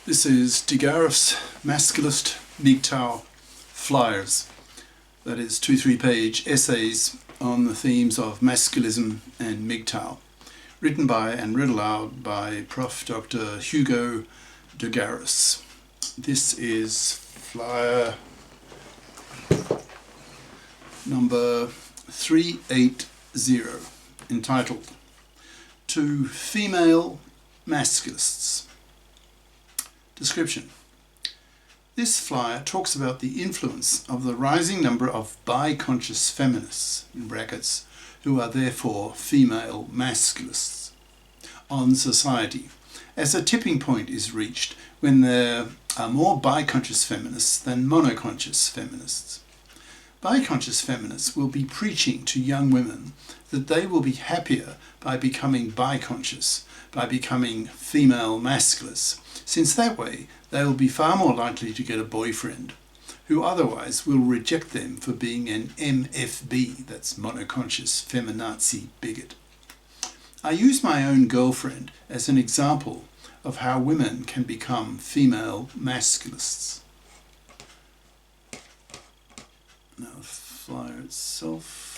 This is GARIS Masculist MGTOW flyers, that is 2-3 page essays on the themes of masculism and MGTOW, written by and read aloud by Prof. Dr. Hugo de GARIS. This is flyer number 380, entitled To Female Masculists. Description. This flyer talks about the influence of the rising number of biconscious feminists, in brackets, who are therefore female masculists, on society, as a tipping point is reached when there are more biconscious feminists than monoconscious feminists. Biconscious feminists will be preaching to young women that they will be happier by becoming biconscious, by becoming female masculists, since that way they will be far more likely to get a boyfriend who otherwise will reject them for being an MFB, that's monoconscious feminazi bigot. I use my own girlfriend as an example of how women can become female masculists. Now the flyer itself.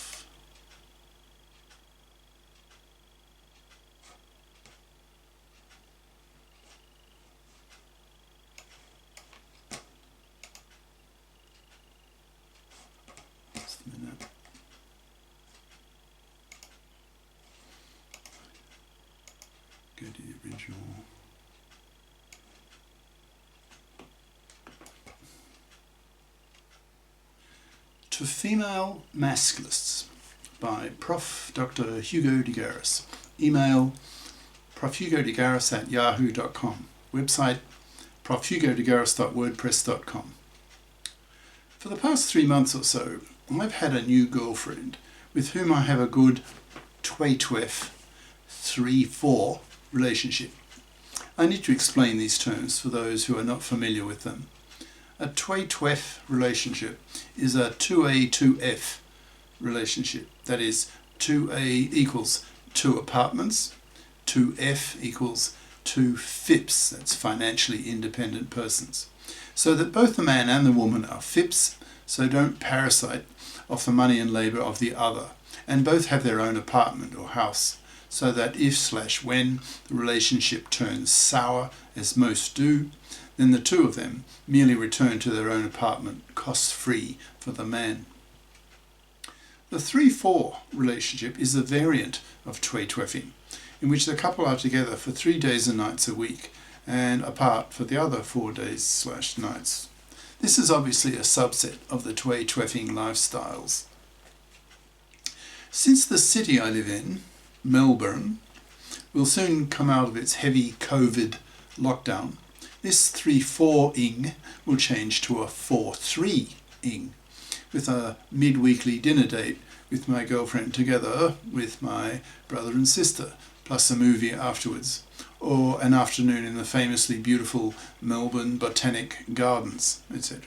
Go to the original. To Female Masculists by Prof. Dr. Hugo de GARIS. Email profhugodegaris@yahoo.com. Website profhugodegaris.wordpress.com. For the past 3 months or so, I've had a new girlfriend with whom I have a good 3-4 relationship. I need to explain these terms for those who are not familiar with them. A 2-2 relationship is a 2A-2F relationship. That is, 2A equals 2 apartments, 2F equals 2 FIPs, that's financially independent persons. So that both the man and the woman are FIPs, so don't parasite off the money and labour of the other, and both have their own apartment or house, so that if/when the relationship turns sour, as most do, then the two of them merely return to their own apartment, cost-free for the man. The 3-4 relationship is a variant of 2-2ing, in which the couple are together for 3 days and nights a week, and apart for the other 4 days/nights. This is obviously a subset of the 2-2ing lifestyles. Since the city I live in, Melbourne, will soon come out of its heavy COVID lockdown, this 3-4-ing will change to a 4-3-ing, with a mid-weekly dinner date with my girlfriend together with my brother and sister, plus a movie afterwards, or an afternoon in the famously beautiful Melbourne Botanic Gardens, etc.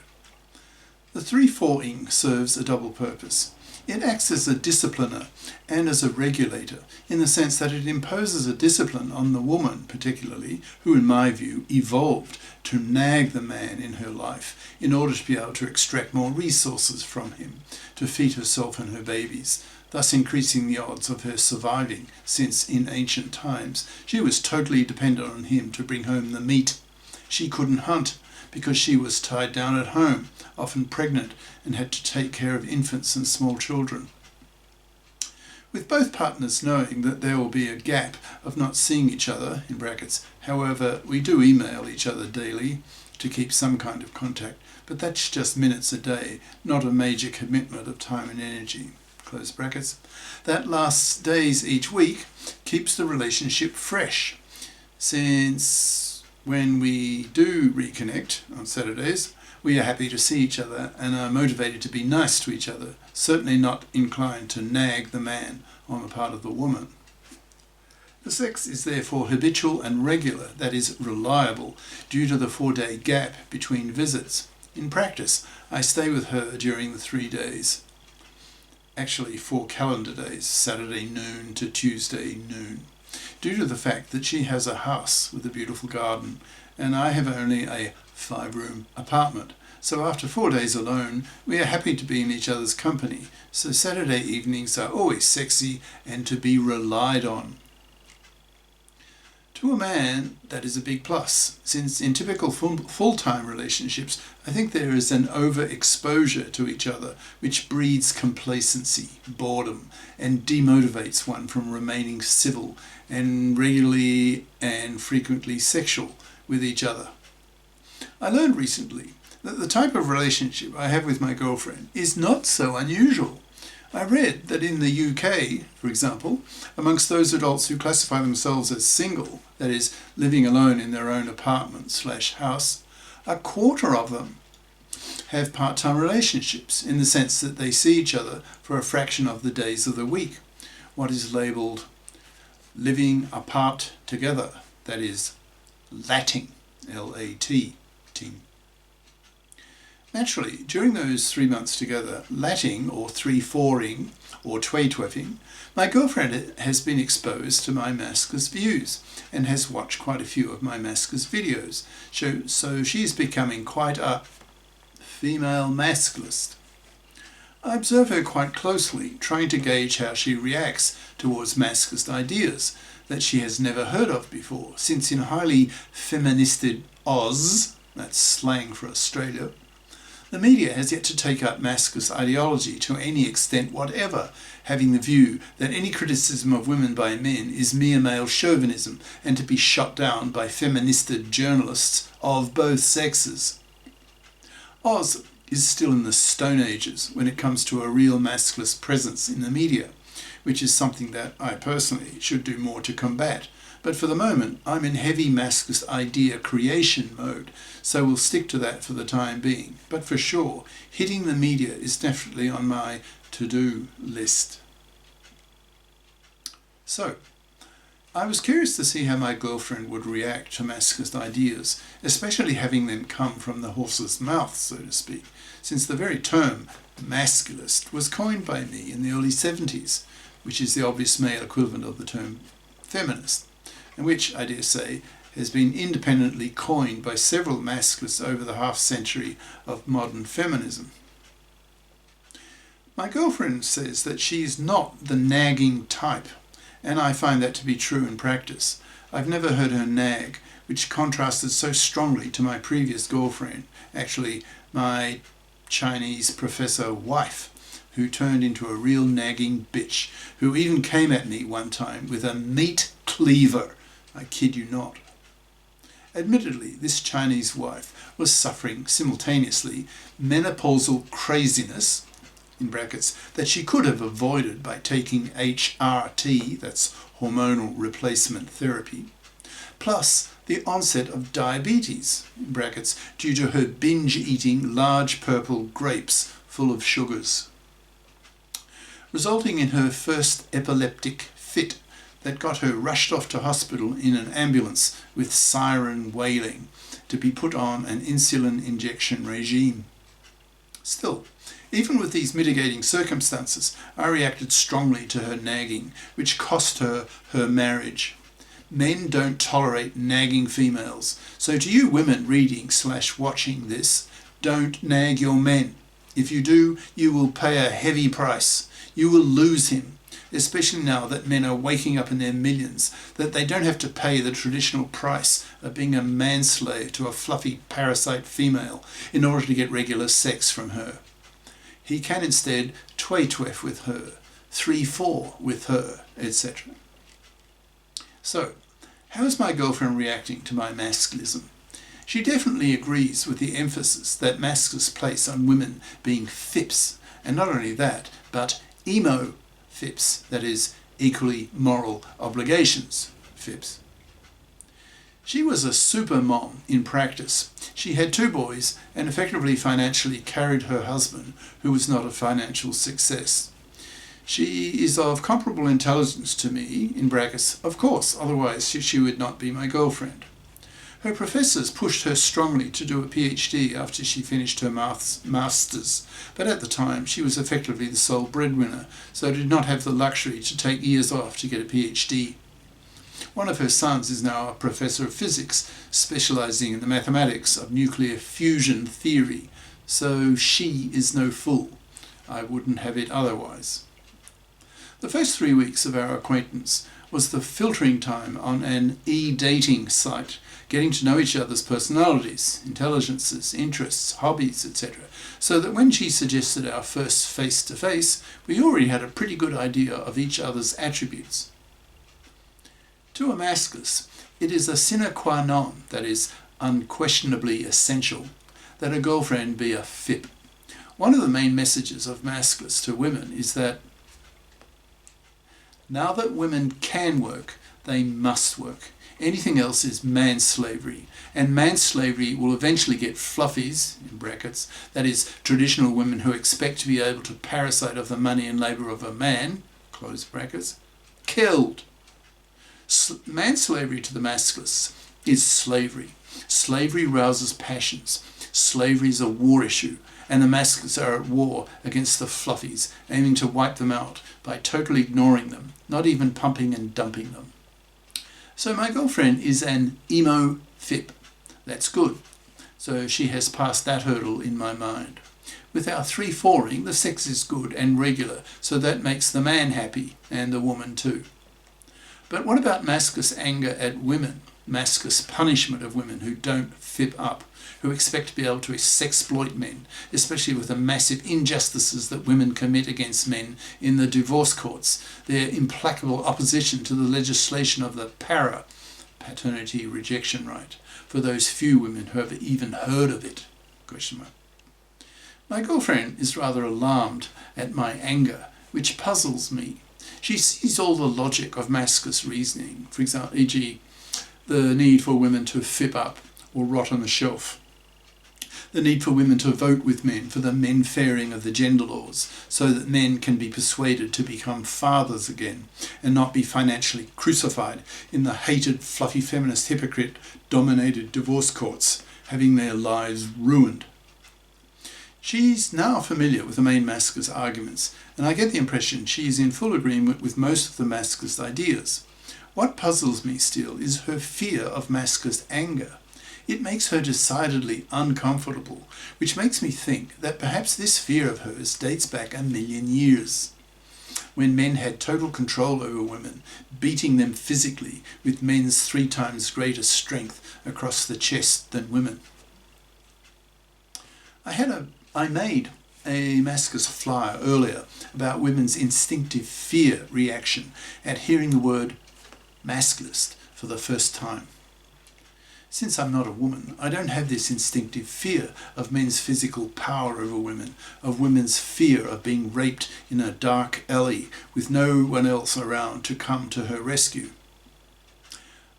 The 3-4-ing serves a double purpose. It acts as a discipliner and as a regulator, in the sense that it imposes a discipline on the woman particularly, who in my view evolved to nag the man in her life in order to be able to extract more resources from him, to feed herself and her babies, thus increasing the odds of her surviving, since in ancient times she was totally dependent on him to bring home the meat. She couldn't hunt because she was tied down at home, often pregnant, and had to take care of infants and small children. With both partners knowing that there will be a gap of not seeing each other, in brackets, however, we do email each other daily to keep some kind of contact, but that's just minutes a day, not a major commitment of time and energy, close brackets. That lasts days each week, keeps the relationship fresh, since when we do reconnect on Saturdays, we are happy to see each other and are motivated to be nice to each other, certainly not inclined to nag the man on the part of the woman. The sex is therefore habitual and regular, that is, reliable, due to the 4-day gap between visits. In practice, I stay with her during the 3 days. Actually 4 calendar days, Saturday noon to Tuesday noon, due to the fact that she has a house with a beautiful garden and I have only a 5-room apartment. So after 4 days alone, we are happy to be in each other's company. So Saturday evenings are always sexy and to be relied on. To a man, that is a big plus, since in typical full-time relationships, I think there is an overexposure to each other, which breeds complacency, boredom, and demotivates one from remaining civil and regularly and frequently sexual with each other. I learned recently that the type of relationship I have with my girlfriend is not so unusual. I read that in the UK, for example, amongst those adults who classify themselves as single, that is, living alone in their own apartment/house, a quarter of them have part-time relationships in the sense that they see each other for a fraction of the days of the week, what is labelled living apart together, that is, latting, L-A-T, ting. Naturally, during those 3 months together, latting or 3-4ing or tway-tweffing, my girlfriend has been exposed to my masculist views and has watched quite a few of my masculist videos, so she is becoming quite a female masculist. I observe her quite closely, trying to gauge how she reacts towards masculist ideas that she has never heard of before, since in highly feministed Oz, that's slang for Australia, the media has yet to take up masculist ideology to any extent whatever, having the view that any criticism of women by men is mere male chauvinism and to be shot down by feministed journalists of both sexes. Oz is still in the Stone Ages when it comes to a real masculist presence in the media, which is something that I personally should do more to combat. But for the moment, I'm in heavy masculist idea creation mode, so we'll stick to that for the time being. But for sure, hitting the media is definitely on my to-do list. So, I was curious to see how my girlfriend would react to masculist ideas, especially having them come from the horse's mouth, so to speak, since the very term masculist was coined by me in the early 70s, which is the obvious male equivalent of the term feminist, and which, I dare say, has been independently coined by several masculists over the half-century of modern feminism. My girlfriend says that she is not the nagging type, and I find that to be true in practice. I've never heard her nag, which contrasted so strongly to my previous girlfriend, actually my Chinese professor wife, who turned into a real nagging bitch, who even came at me one time with a meat cleaver. I kid you not. Admittedly, this Chinese wife was suffering simultaneously menopausal craziness, in brackets, that she could have avoided by taking HRT, that's hormonal replacement therapy, plus the onset of diabetes, in brackets, due to her binge eating large purple grapes full of sugars, resulting in her first epileptic fit that got her rushed off to hospital in an ambulance with siren wailing to be put on an insulin injection regime. Still, even with these mitigating circumstances, I reacted strongly to her nagging, which cost her her marriage. Men don't tolerate nagging females, so to you women reading/watching this, don't nag your men. If you do, you will pay a heavy price. You will lose him. Especially now that men are waking up in their millions, that they don't have to pay the traditional price of being a manslave to a fluffy parasite female in order to get regular sex from her. He can instead tway-tweff with her, 3-4 with her, etc. So, how is my girlfriend reacting to my masculism? She definitely agrees with the emphasis that masculists place on women being fips, and not only that, but emo fips, that is, equally moral obligations fips. She was a super mom in practice. She had 2 boys and effectively financially carried her husband, who was not a financial success. She is of comparable intelligence to me, in brackets, of course, otherwise she would not be my girlfriend. Her professors pushed her strongly to do a PhD after she finished her master's, but at the time she was effectively the sole breadwinner, so did not have the luxury to take years off to get a PhD. One of her sons is now a professor of physics, specialising in the mathematics of nuclear fusion theory. So she is no fool. I wouldn't have it otherwise. The first 3 weeks of our acquaintance was the filtering time on an e-dating site, getting to know each other's personalities, intelligences, interests, hobbies, etc., so that when she suggested our first face-to-face, we already had a pretty good idea of each other's attributes. To a masculist, it is a sine qua non, that is, unquestionably essential, that a girlfriend be a FIP. One of the main messages of masculists to women is that now that women can work, they must work. Anything else is manslavery, and manslavery will eventually get fluffies, in brackets, that is, traditional women who expect to be able to parasite off the money and labour of a man, close brackets, killed. Manslavery to the masculists is slavery. Slavery rouses passions. Slavery is a war issue, and the masculists are at war against the fluffies, aiming to wipe them out by totally ignoring them, not even pumping and dumping them. So my girlfriend is an emo FIP. That's good. So she has passed that hurdle in my mind. With our 3-4ing, the sex is good and regular, so that makes the man happy, and the woman too. But what about masculist anger at women, masculist punishment of women who don't FIP up, who expect to be able to sexploit men, especially with the massive injustices that women commit against men in the divorce courts, their implacable opposition to the legislation of the paternity rejection right, for those few women who have even heard of it? My girlfriend is rather alarmed at my anger, which puzzles me. She sees all the logic of masculist reasoning, for example, e.g. the need for women to FIP up or rot on the shelf, the need for women to vote with men for the men-fairing of the gender laws so that men can be persuaded to become fathers again and not be financially crucified in the hated, fluffy feminist hypocrite-dominated divorce courts, having their lives ruined. She's now familiar with the main masculist arguments, and I get the impression she is in full agreement with most of the masculist ideas. What puzzles me still is her fear of masculist anger. It makes her decidedly uncomfortable, which makes me think that perhaps this fear of hers dates back 1,000,000 years, when men had total control over women, beating them physically with men's 3 times greater strength across the chest than women. I made a masculist flyer earlier about women's instinctive fear reaction at hearing the word masculist for the first time. Since I'm not a woman, I don't have this instinctive fear of men's physical power over women, of women's fear of being raped in a dark alley with no one else around to come to her rescue.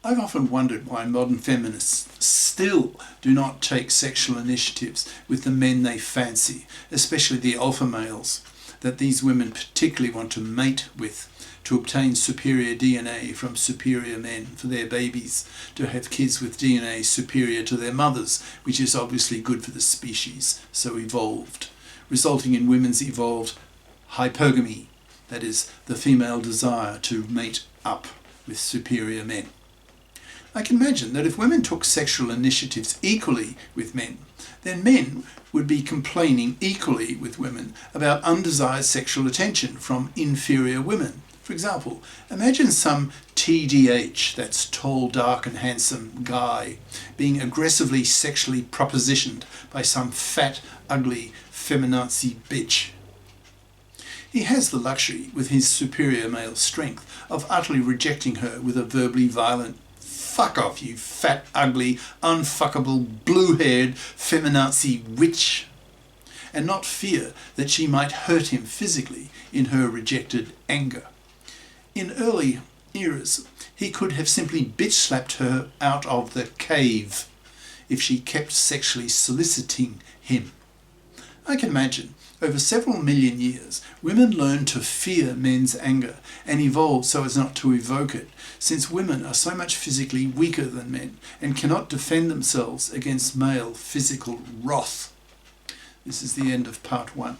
I've often wondered why modern feminists still do not take sexual initiatives with the men they fancy, especially the alpha males that these women particularly want to mate with, to obtain superior DNA from superior men for their babies, to have kids with DNA superior to their mothers, which is obviously good for the species, so evolved, resulting in women's evolved hypergamy, that is, the female desire to mate up with superior men. I can imagine that if women took sexual initiatives equally with men, then men would be complaining equally with women about undesired sexual attention from inferior women. For example, imagine some TDH, that's tall, dark and handsome guy, being aggressively sexually propositioned by some fat, ugly, feminazi bitch. He has the luxury, with his superior male strength, of utterly rejecting her with a verbally violent "Fuck off, you fat, ugly, unfuckable, blue-haired, feminazi witch," and not fear that she might hurt him physically in her rejected anger. In early eras, he could have simply bitch-slapped her out of the cave if she kept sexually soliciting him. I can imagine, over several million years, women learned to fear men's anger and evolved so as not to evoke it, since women are so much physically weaker than men and cannot defend themselves against male physical wrath. This is the end of part 1.